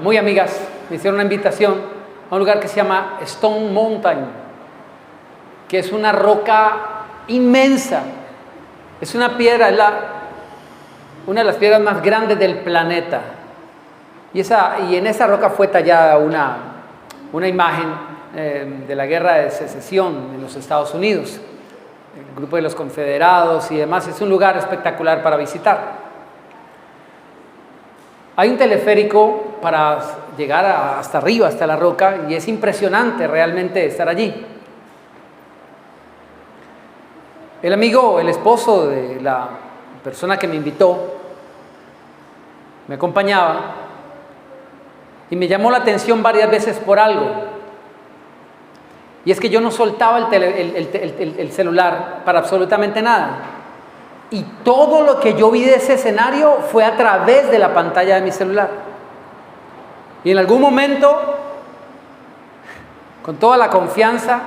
muy amigas me hicieron una invitación a un lugar que se llama Stone Mountain, que es una roca inmensa. Es una piedra, es una de las piedras más grandes del planeta. Y en esa roca fue tallada una imagen de la guerra de secesión en los Estados Unidos, el grupo de los confederados y demás. Es un lugar espectacular para visitar. Hay un teleférico para llegar hasta arriba, hasta la roca, y es impresionante realmente estar allí. El esposo de la persona que me invitó, me acompañaba y me llamó la atención varias veces por algo. Y es que yo no soltaba el celular para absolutamente nada. Y todo lo que yo vi de ese escenario fue a través de la pantalla de mi celular. Y en algún momento, con toda la confianza,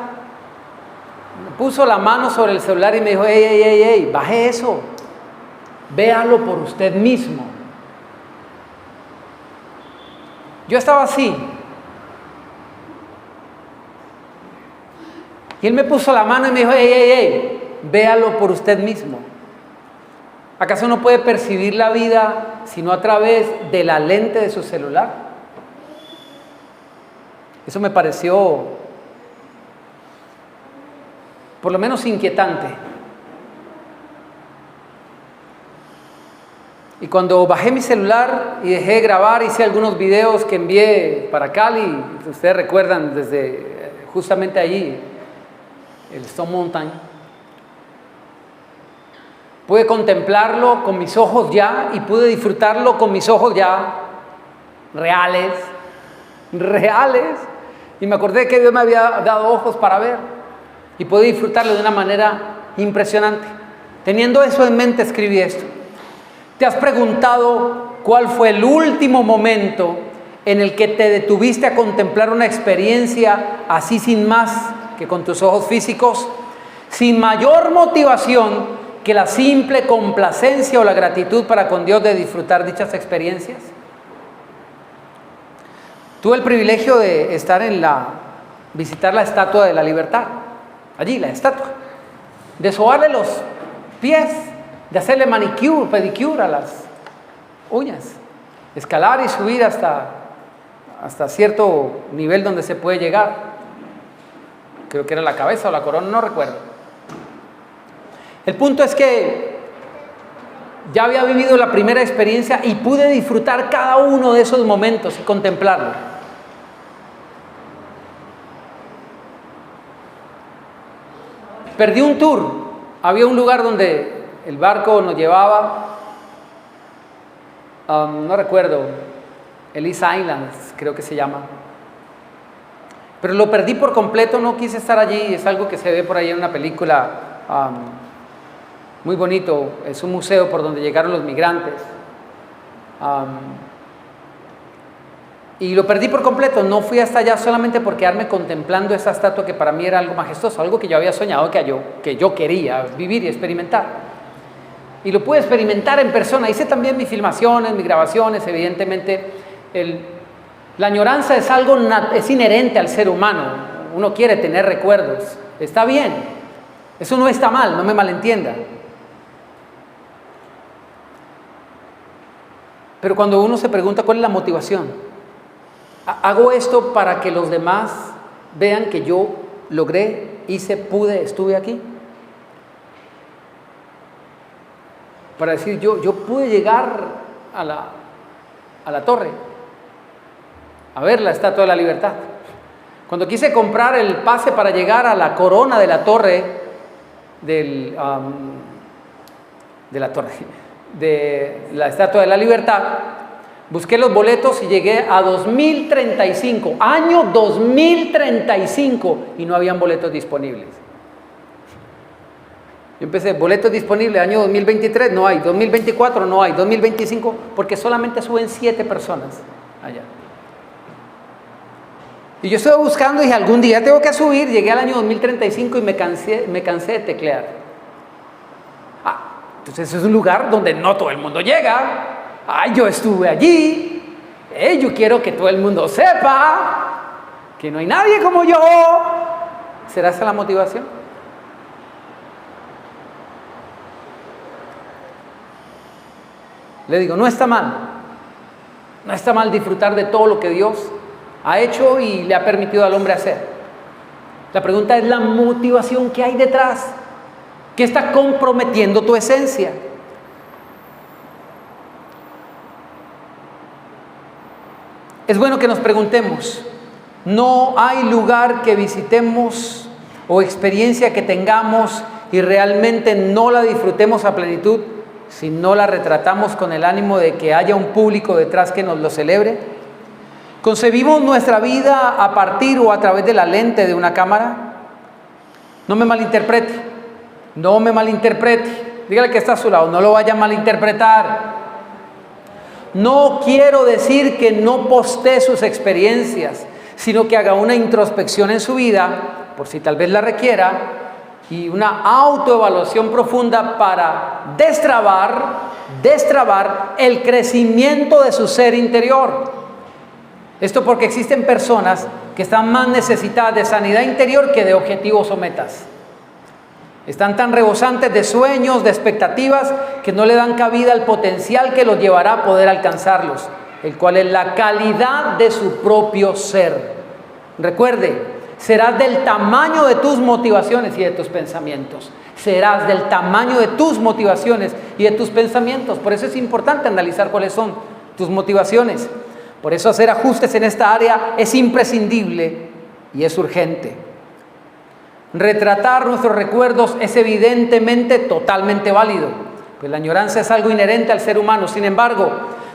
me puso la mano sobre el celular y me dijo: ¡Ey, baje eso! Véalo por usted mismo. Yo estaba así. Y él me puso la mano y me dijo: ¡Ey! Véalo por usted mismo. ¿Acaso no puede percibir la vida sino a través de la lente de su celular? Eso me pareció, por lo menos, inquietante. Y cuando bajé mi celular y dejé de grabar, hice algunos videos que envié para Cali. Ustedes recuerdan, desde justamente allí, el Stone Mountain. Pude contemplarlo con mis ojos ya, y pude disfrutarlo con mis ojos ya reales. Y me acordé que Dios me había dado ojos para ver, y pude disfrutarlo de una manera impresionante. Teniendo eso en mente, escribí esto. ¿Te has preguntado cuál fue el último momento en el que te detuviste a contemplar una experiencia así, sin más que con tus ojos físicos, sin mayor motivación que la simple complacencia o la gratitud para con Dios de disfrutar dichas experiencias? Tuve el privilegio de estar visitar la Estatua de la Libertad, allí la estatua, de sobarle los pies, de hacerle manicure, pedicure a las uñas, escalar y subir hasta cierto nivel donde se puede llegar. Creo que era la cabeza o la corona, no recuerdo. El punto es que ya había vivido la primera experiencia y pude disfrutar cada uno de esos momentos y contemplarlo. Perdí un tour. Había un lugar donde el barco nos llevaba, no recuerdo, Ellis Islands creo que se llama. Pero lo perdí por completo, no quise estar allí. Es algo que se ve por ahí en una película, muy bonito. Es un museo por donde llegaron los migrantes. Y lo perdí por completo. No fui hasta allá solamente por quedarme contemplando esa estatua que para mí era algo majestuoso, algo que yo había soñado, que yo quería vivir y experimentar. Y lo pude experimentar en persona. Hice también mis filmaciones, mis grabaciones. Evidentemente, la añoranza es algo es inherente al ser humano. Uno quiere tener recuerdos. Está bien. Eso no está mal, no me malentienda. Pero cuando uno se pregunta cuál es la motivación, hago esto para que los demás vean que yo logré, hice, pude, estuve aquí. Para decir, yo pude llegar a la torre, a ver la Estatua de la Libertad. Cuando quise comprar el pase para llegar a la corona de la torre, de la Estatua de la Libertad, busqué los boletos y llegué a 2035, año 2035, y no habían boletos disponibles. Yo empecé, boletos disponibles, año 2023 no hay, 2024 no hay, 2025, porque solamente suben 7 personas allá. Y yo estuve buscando y dije, algún día tengo que subir. Llegué al año 2035 y me cansé de teclear. Entonces es un lugar donde no todo el mundo llega. Yo estuve allí. Yo quiero que todo el mundo sepa que no hay nadie como yo. ¿Será esa la motivación? Le digo, no está mal. No está mal disfrutar de todo lo que Dios ha hecho y le ha permitido al hombre hacer. La pregunta es la motivación que hay detrás. ¿Qué está comprometiendo tu esencia? Es bueno que nos preguntemos. No hay lugar que visitemos o experiencia que tengamos y realmente no la disfrutemos a plenitud si no la retratamos con el ánimo de que haya un público detrás que nos lo celebre. ¿Concebimos nuestra vida a partir o a través de la lente de una cámara? No me malinterprete. No me malinterprete. Dígale que está a su lado, no lo vaya a malinterpretar. No quiero decir que no postee sus experiencias, sino que haga una introspección en su vida, por si tal vez la requiera, y una autoevaluación profunda para destrabar el crecimiento de su ser interior. Esto porque existen personas que están más necesitadas de sanidad interior que de objetivos o metas. Están tan rebosantes de sueños, de expectativas, que no le dan cabida al potencial que los llevará a poder alcanzarlos, el cual es la calidad de su propio ser. Recuerde, serás del tamaño de tus motivaciones y de tus pensamientos. Serás del tamaño de tus motivaciones y de tus pensamientos. Por eso es importante analizar cuáles son tus motivaciones. Por eso hacer ajustes en esta área es imprescindible y es urgente. Retratar nuestros recuerdos es evidentemente totalmente válido, pues la añoranza es algo inherente al ser humano. Sin embargo,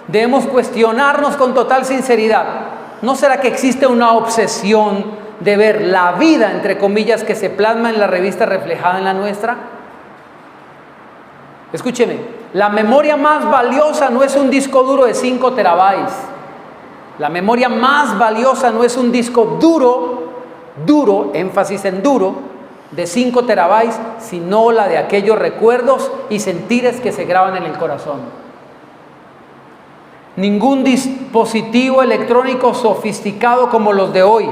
debemos cuestionarnos con total sinceridad: ¿no será que existe una obsesión de ver la vida, entre comillas, que se plasma en la revista reflejada en la nuestra? Escúcheme, la memoria más valiosa no es un disco duro de 5 terabytes. La memoria más valiosa no es un disco duro, énfasis en duro, de 5 terabytes, sino la de aquellos recuerdos y sentires que se graban en el corazón. Ningún dispositivo electrónico sofisticado como los de hoy,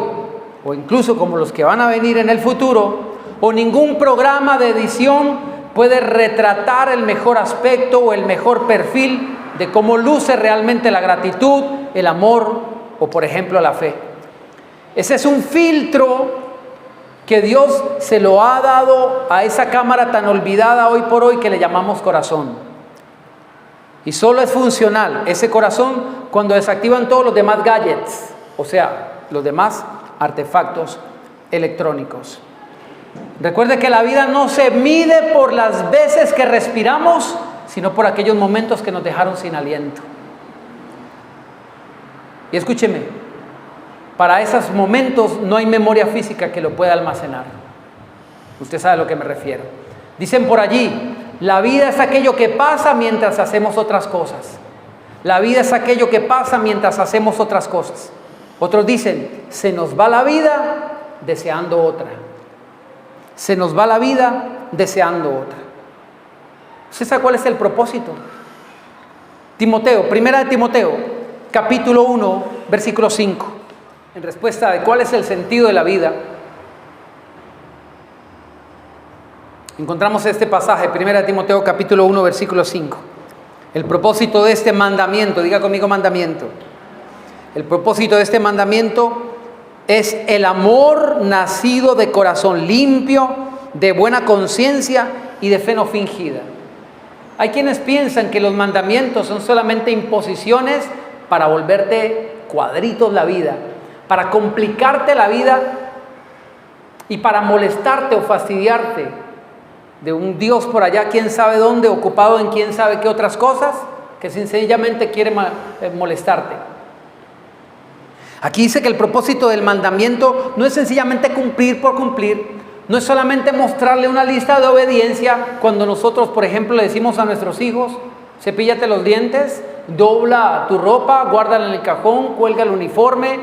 o incluso como los que van a venir en el futuro, o ningún programa de edición puede retratar el mejor aspecto o el mejor perfil de cómo luce realmente la gratitud, el amor o, por ejemplo, la fe. Ese es un filtro que Dios se lo ha dado a esa cámara tan olvidada hoy por hoy que le llamamos corazón. Y solo es funcional ese corazón cuando desactivan todos los demás gadgets, o sea, los demás artefactos electrónicos. Recuerde que la vida no se mide por las veces que respiramos, sino por aquellos momentos que nos dejaron sin aliento. Y escúcheme, para esos momentos no hay memoria física que lo pueda almacenar. Usted sabe a lo que me refiero. Dicen por allí, la vida es aquello que pasa mientras hacemos otras cosas. La vida es aquello que pasa mientras hacemos otras cosas. Otros dicen, se nos va la vida deseando otra. Se nos va la vida deseando otra. ¿Usted sabe cuál es el propósito? Timoteo, primera de Timoteo, capítulo 1, versículo 5. En respuesta de cuál es el sentido de la vida, encontramos este pasaje, primera de Timoteo, capítulo 1, versículo 5. El propósito de este mandamiento, diga conmigo mandamiento. El propósito de este mandamiento es el amor nacido de corazón limpio, de buena conciencia y de fe no fingida. Hay quienes piensan que los mandamientos son solamente imposiciones para volverte cuadritos la vida, para complicarte la vida y para molestarte o fastidiarte de un Dios por allá, quién sabe dónde, ocupado en quién sabe qué otras cosas, que sencillamente quiere molestarte. Aquí dice que el propósito del mandamiento no es sencillamente cumplir por cumplir, no es solamente mostrarle una lista de obediencia cuando nosotros, por ejemplo, le decimos a nuestros hijos, cepíllate los dientes, dobla tu ropa, guárdala en el cajón, cuelga el uniforme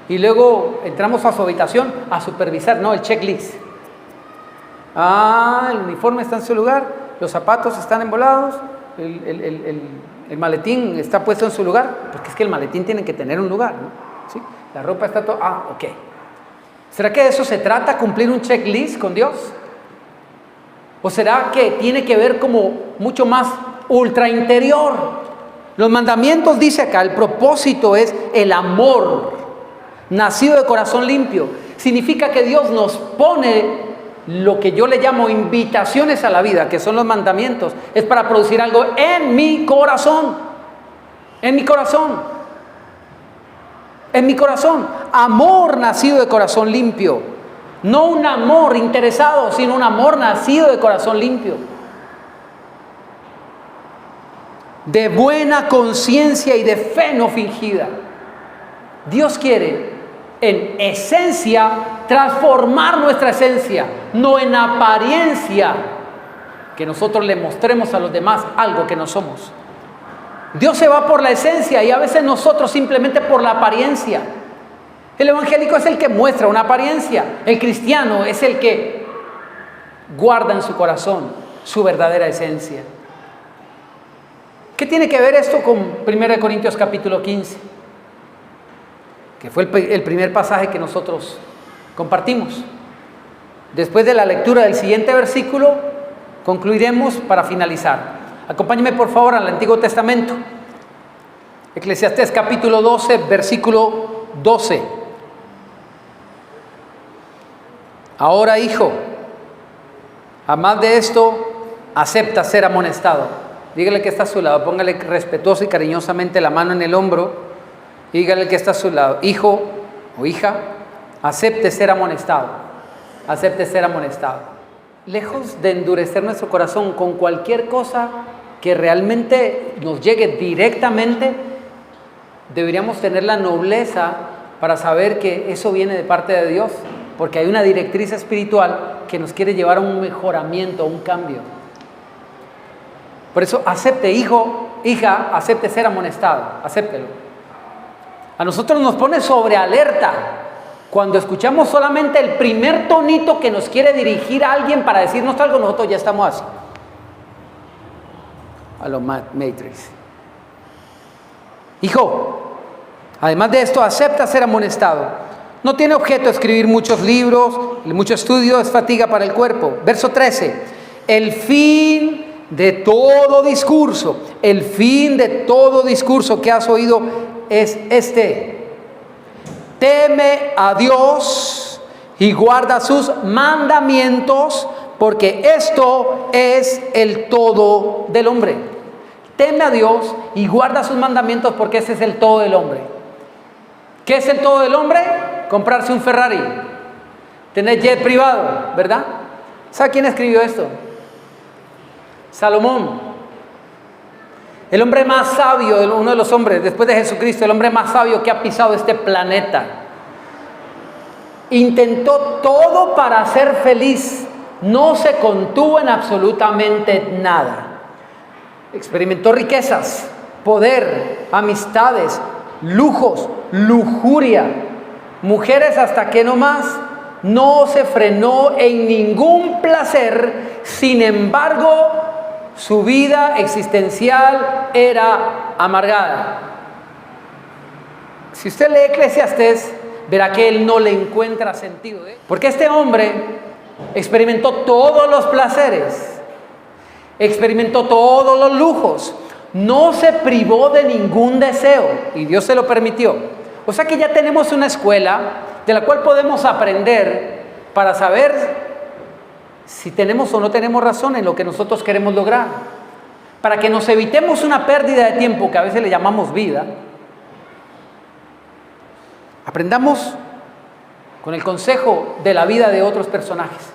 y luego entramos a su habitación a supervisar, no, el checklist. El uniforme está en su lugar, los zapatos están embolados, el maletín está puesto en su lugar, porque es que el maletín tiene que tener un lugar, ¿no? ¿Sí? La ropa está todo, ok. ¿Será que de eso se trata, cumplir un checklist con Dios? ¿O será que tiene que ver como mucho más ultra interior? Los mandamientos, dice acá, el propósito es el amor nacido de corazón limpio. Significa que Dios nos pone lo que yo le llamo invitaciones a la vida, que son los mandamientos, es para producir algo en mi corazón. En mi corazón. En mi corazón. Amor nacido de corazón limpio. No un amor interesado, sino un amor nacido de corazón limpio. De buena conciencia y de fe no fingida. Dios quiere, en esencia, transformar nuestra esencia, no en apariencia, que nosotros le mostremos a los demás algo que no somos. Dios se va por la esencia y a veces nosotros simplemente por la apariencia. El evangélico es el que muestra una apariencia, el cristiano es el que guarda en su corazón su verdadera esencia. ¿Qué tiene que ver esto con 1 Corintios capítulo 15? Que fue el primer pasaje que nosotros compartimos. Después de la lectura del siguiente versículo, concluiremos para finalizar. Acompáñenme por favor al Antiguo Testamento. Eclesiastés capítulo 12, versículo 12. Ahora, hijo, a más de esto, acepta ser amonestado. Dígale que está a su lado, póngale respetuoso y cariñosamente la mano en el hombro. Y dígale que está a su lado, hijo o hija, acepte ser amonestado. Acepte ser amonestado. Lejos de endurecer nuestro corazón con cualquier cosa que realmente nos llegue directamente, deberíamos tener la nobleza para saber que eso viene de parte de Dios, porque hay una directriz espiritual que nos quiere llevar a un mejoramiento, a un cambio. Por eso acepte, hijo, hija, acepte ser amonestado, acéptelo. A nosotros nos pone sobre alerta cuando escuchamos solamente el primer tonito que nos quiere dirigir a alguien para decirnos algo, nosotros ya estamos así. A lo Matrix. Hijo, además de esto, acepta ser amonestado. No tiene objeto escribir muchos libros, mucho estudio, es fatiga para el cuerpo. Verso 13. El fin de todo discurso, el fin de todo discurso que has oído es este: teme a Dios y guarda sus mandamientos, porque esto es el todo del hombre. Teme a Dios y guarda sus mandamientos, porque ese es el todo del hombre. ¿Qué es el todo del hombre? Comprarse un Ferrari, tener jet privado, ¿verdad? ¿Sabe quién escribió esto? Salomón. El hombre más sabio, uno de los hombres después de Jesucristo, el hombre más sabio que ha pisado este planeta. Intentó todo para ser feliz, no se contuvo en absolutamente nada. Experimentó riquezas, poder, amistades, lujos, lujuria, mujeres hasta que no más. No se frenó en ningún placer, sin embargo, su vida existencial era amargada. Si usted lee Eclesiastés, verá que él no le encuentra sentido, porque este hombre experimentó todos los placeres, experimentó todos los lujos, no se privó de ningún deseo y Dios se lo permitió. O sea que ya tenemos una escuela de la cual podemos aprender para saber si tenemos o no tenemos razón en lo que nosotros queremos lograr, para que nos evitemos una pérdida de tiempo que a veces le llamamos vida. Aprendamos con el consejo de la vida de otros personajes.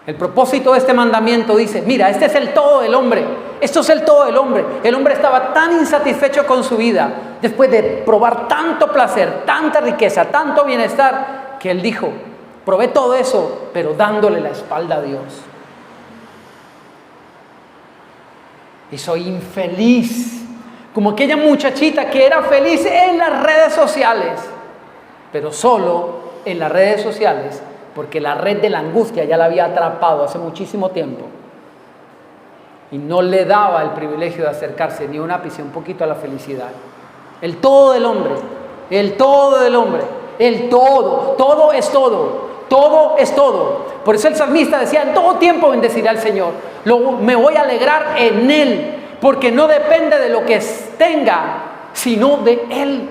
El propósito de este mandamiento dice, mira, este es el todo del hombre, esto es el todo del hombre. El hombre estaba tan insatisfecho con su vida, después de probar tanto placer, tanta riqueza, tanto bienestar, que él dijo, probé todo eso, pero dándole la espalda a Dios. Y soy infeliz, como aquella muchachita que era feliz en las redes sociales, pero solo en las redes sociales, porque la red de la angustia ya la había atrapado hace muchísimo tiempo y no le daba el privilegio de acercarse ni un ápice, un poquito a la felicidad. El todo del hombre, el todo del hombre, el todo, todo es todo, todo es todo. Por eso el salmista decía, en todo tiempo bendeciré al Señor, me voy a alegrar en Él, porque no depende de lo que tenga, sino de Él.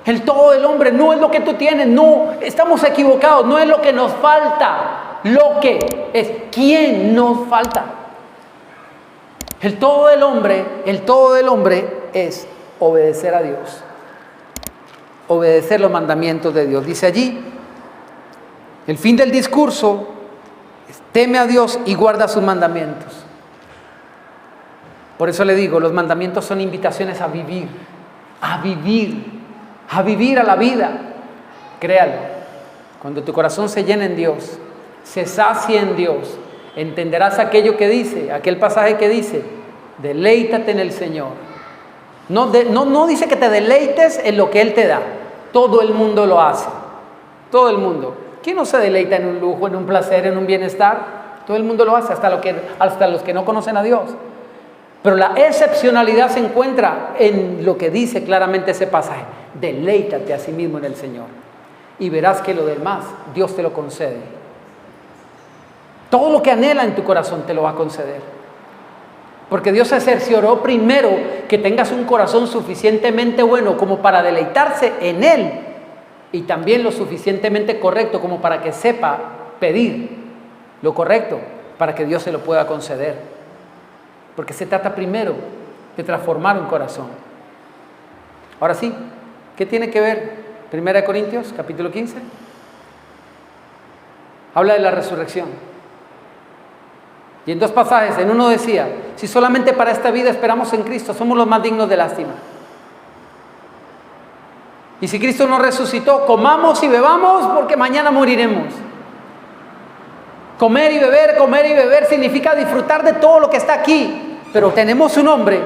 El todo del hombre no es lo que tú tienes, no, estamos equivocados, no es lo que nos falta, lo que es, ¿quién nos falta? El todo del hombre es obedecer a Dios, obedecer los mandamientos de Dios. Dice allí, el fin del discurso es, teme a Dios y guarda sus mandamientos. Por eso le digo, los mandamientos son invitaciones a vivir, a vivir. A vivir a la vida. Créalo, cuando tu corazón se llene en Dios, se sacie en Dios, entenderás aquello que dice, aquel pasaje que dice, deleítate en el Señor. No dice que te deleites en lo que Él te da. Todo el mundo lo hace, todo el mundo. ¿Quién no se deleita en un lujo, en un placer, en un bienestar? Todo el mundo lo hace, hasta los que no conocen a Dios. Pero la excepcionalidad se encuentra en lo que dice claramente ese pasaje. Deleítate a sí mismo en el Señor y verás que lo demás Dios te lo concede. Todo lo que anhela en tu corazón te lo va a conceder, porque Dios se cercioró primero que tengas un corazón suficientemente bueno como para deleitarse en Él, y también lo suficientemente correcto como para que sepa pedir lo correcto para que Dios se lo pueda conceder, porque se trata primero de transformar un corazón. Ahora sí, ¿qué tiene que ver 1 Corintios capítulo 15? Habla de la resurrección. Y en dos pasajes, en uno decía, si solamente para esta vida esperamos en Cristo, somos los más dignos de lástima. Y si Cristo nos resucitó, comamos y bebamos porque mañana moriremos. Comer y beber significa disfrutar de todo lo que está aquí. Pero tenemos un hombre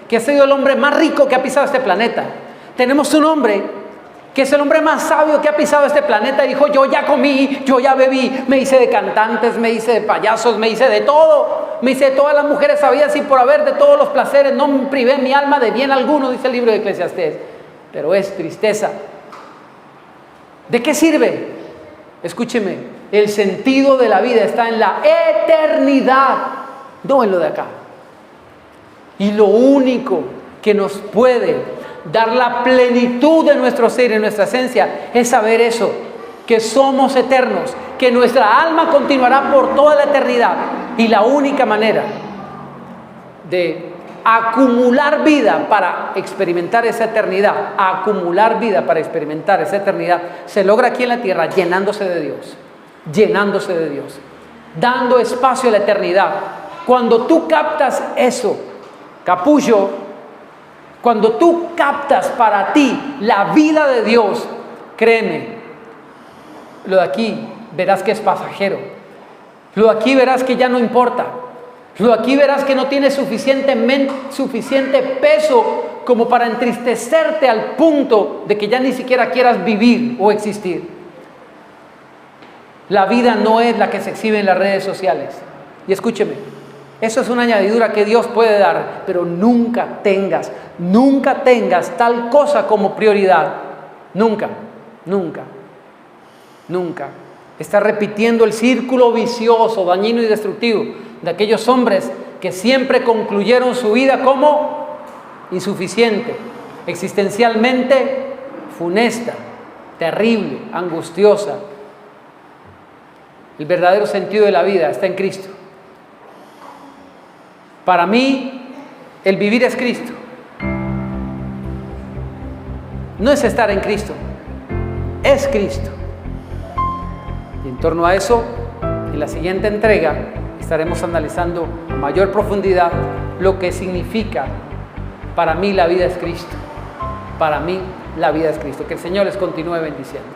que ha sido el hombre más rico que ha pisado este planeta. Tenemos un hombre que es el hombre más sabio que ha pisado este planeta, y dijo, yo ya comí, yo ya bebí, me hice de cantantes, me hice de payasos, me hice de todo, me hice de todas las mujeres sabidas y por haber, de todos los placeres, no me privé mi alma de bien alguno, dice el libro de Eclesiastés. Pero es tristeza. ¿De qué sirve? Escúcheme, el sentido de la vida está en la eternidad, no en lo de acá. Y lo único que nos puede dar la plenitud de nuestro ser y nuestra esencia es saber eso, que somos eternos, que nuestra alma continuará por toda la eternidad, y la única manera de acumular vida para experimentar esa eternidad, se logra aquí en la tierra llenándose de Dios, dando espacio a la eternidad. Cuando tú captas eso, capullo, cuando tú captas para ti la vida de Dios, créeme, lo de aquí verás que es pasajero. Lo de aquí verás que ya no importa. Lo aquí verás que no tiene suficiente peso como para entristecerte al punto de que ya ni siquiera quieras vivir o existir. La vida no es la que se exhibe en las redes sociales. Y escúcheme, eso es una añadidura que Dios puede dar, pero nunca tengas tal cosa como prioridad. Nunca. Está repitiendo el círculo vicioso, dañino y destructivo de aquellos hombres que siempre concluyeron su vida como insuficiente, existencialmente funesta, terrible, angustiosa. El verdadero sentido de la vida está en Cristo. Para mí, el vivir es Cristo. No es estar en Cristo, es Cristo. Y en torno a eso, en la siguiente entrega, estaremos analizando a mayor profundidad lo que significa para mí la vida es Cristo. Para mí la vida es Cristo. Que el Señor les continúe bendiciendo.